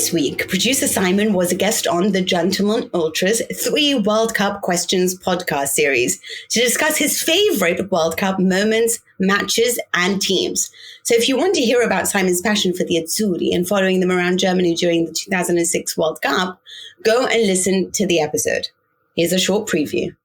This week, producer Simon was a guest on the Gentleman Ultras 3 World Cup Questions podcast series to discuss his favorite World Cup moments, matches, and teams. So if you want to hear about Simon's passion for the Azzurri and following them around Germany during the 2006 World Cup, go and listen to the episode. Here's a short preview.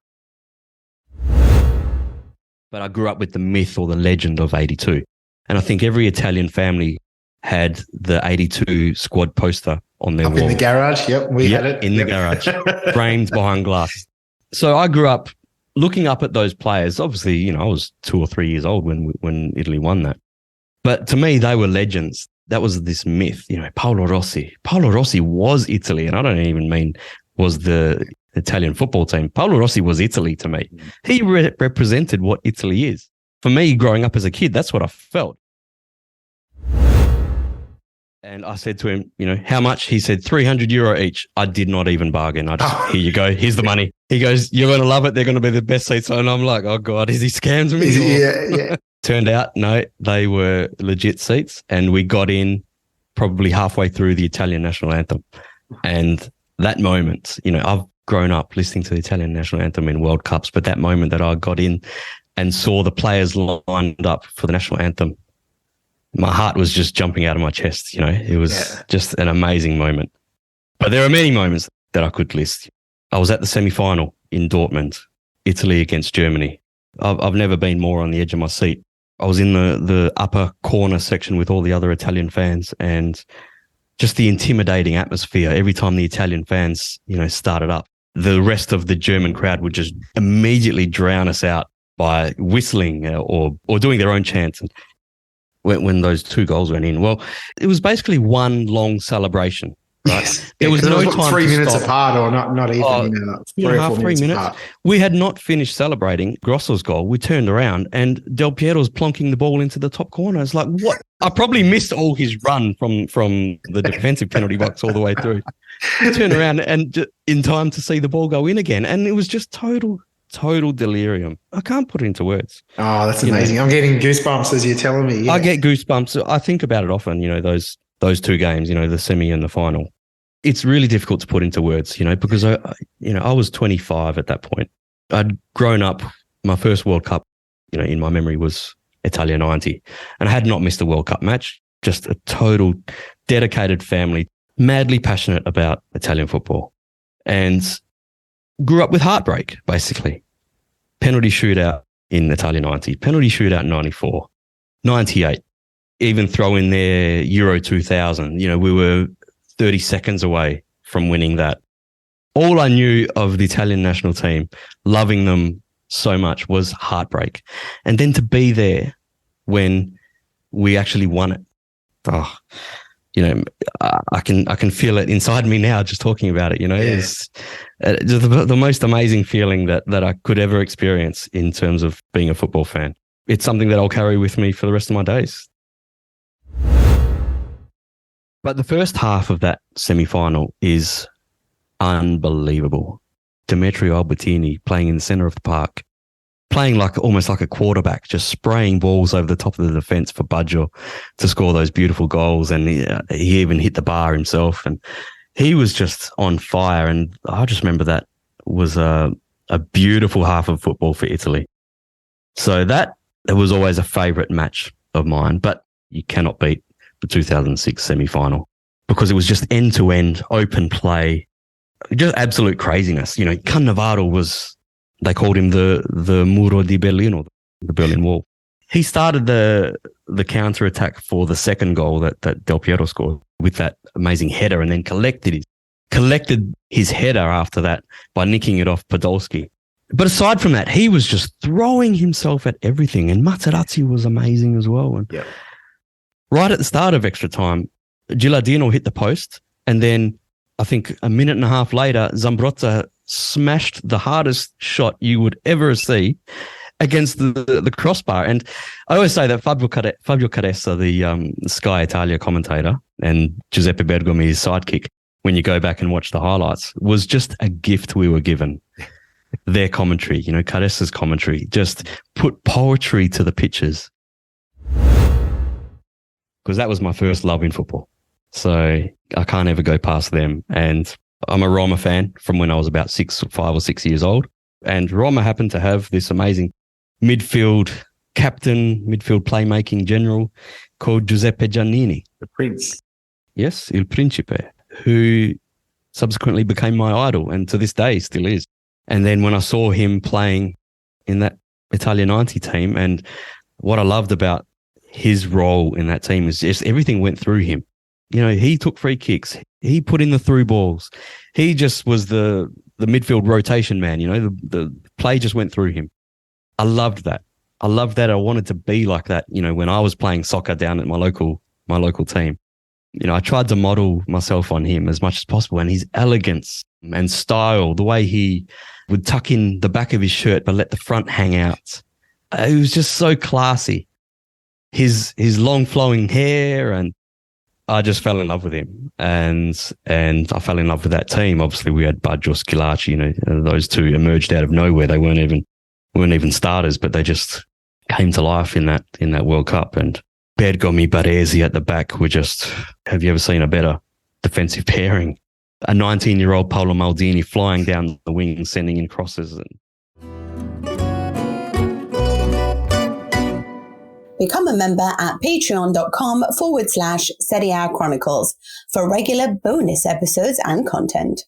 But I grew up with the myth or the legend of 82. And I think every Italian family had the 82 squad poster on their wall. In the garage, we had it. In the garage, framed behind glass. So I grew up looking up at those players. Obviously, I was 2 or 3 years old when Italy won that. But to me, they were legends. That was this myth, Paolo Rossi. Paolo Rossi was Italy, and I don't even mean was the Italian football team. Paolo Rossi was Italy to me. He represented what Italy is. For me, growing up as a kid, that's what I felt. And I said to him, how much? He said, €300 each. I did not even bargain. I just, here you go. Here's the money. He goes, you're going to love it. They're going to be the best seats. And I'm like, oh God, is he scammed me? Yeah. Turned out, no, they were legit seats. And we got in probably halfway through the Italian national anthem. And that moment, I've grown up listening to the Italian national anthem in World Cups, but that moment that I got in and saw the players lined up for the national anthem, my heart was just jumping out of my chest. It was just an amazing moment. But there are many moments that I could list. I was at the semi-final in Dortmund, Italy against Germany. I've never been more on the edge of my seat. I was in the upper corner section with all the other Italian fans, and just the intimidating atmosphere. Every time the Italian fans, started up, the rest of the German crowd would just immediately drown us out by whistling or doing their own chants. And when those 2 goals went in, well, it was basically one long celebration. Right? Yes. There was no time 3 to minutes stop. apart, or not even 3 or 4 minutes apart. We had not finished celebrating Grosso's goal. We turned around and Del Piero's plonking the ball into the top corner. It's like, what? I probably missed all his run from the defensive penalty box all the way through. I turned around and in time to see the ball go in again, and it was just total delirium. I can't put it into words. Oh, that's amazing. I'm getting goosebumps as you're telling me. Yeah. I get goosebumps. I think about it often, those 2 games, the semi and the final. It's really difficult to put into words, because I was 25 at that point. I'd grown up. My first World Cup, in my memory was Italia 90, and I had not missed a World Cup match. Just a total dedicated family, madly passionate about Italian football, and grew up with heartbreak, basically. Penalty shootout in Italia 90, penalty shootout in 94, 98, even throw in there Euro 2000. We were 30 seconds away from winning that. All I knew of the Italian national team, loving them so much, was heartbreak. And then to be there when we actually won it. Oh, I can feel it inside me now just talking about it, It's the most amazing feeling that I could ever experience in terms of being a football fan. It's something that I'll carry with me for the rest of my days. But the first half of that semi-final is unbelievable. Demetrio Albertini playing in the centre of the park, playing almost like a quarterback, just spraying balls over the top of the defence for Baggio to score those beautiful goals. And he even hit the bar himself. And he was just on fire. And I just remember that was a beautiful half of football for Italy. So it was always a favourite match of mine. But you cannot beat the 2006 semi-final, because it was just end-to-end open play, just absolute craziness. Cannavaro they called him the Muro di Berlino, the Berlin Wall. He started the counter-attack for the second goal that Del Piero scored with that amazing header, and then collected his header after that by nicking it off Podolski. But aside from that, he was just throwing himself at everything, and Materazzi was amazing as well. And right at the start of extra time, Gilardino hit the post, and then I think a minute and a half later, Zambrotta smashed the hardest shot you would ever see against the crossbar. And I always say that Fabio Caressa, the Sky Italia commentator, and Giuseppe Bergomi's sidekick, when you go back and watch the highlights, was just a gift we were given. Their commentary, Caressa's commentary, just put poetry to the pictures. Because that was my first love in football. So I can't ever go past them. And I'm a Roma fan from when I was about 5 or 6 years old. And Roma happened to have this amazing midfield captain, midfield playmaking general called Giuseppe Giannini. The Prince. Yes, Il Principe, who subsequently became my idol and to this day still is. And then when I saw him playing in that Italia 90 team, and what I loved about his role in that team is just everything went through him. You know, he took free kicks. He put in the through balls. He just was the midfield rotation man. You know, the play just went through him. I loved that. I wanted to be like that, you know, when I was playing soccer down at my local team. You know, I tried to model myself on him as much as possible, and his elegance and style, the way he would tuck in the back of his shirt but let the front hang out. It was just so classy. His long flowing hair, and I just fell in love with him. And I fell in love with that team. Obviously, we had Baggio, Schillaci, you know, those two emerged out of nowhere. They weren't even starters, but they just came to life in that World Cup. And Bergomi, Baresi at the back were just, have you ever seen a better defensive pairing? A 19-year-old Paolo Maldini flying down the wing, sending in crosses. Become a member at patreon.com/Serie A Chronicles for regular bonus episodes and content.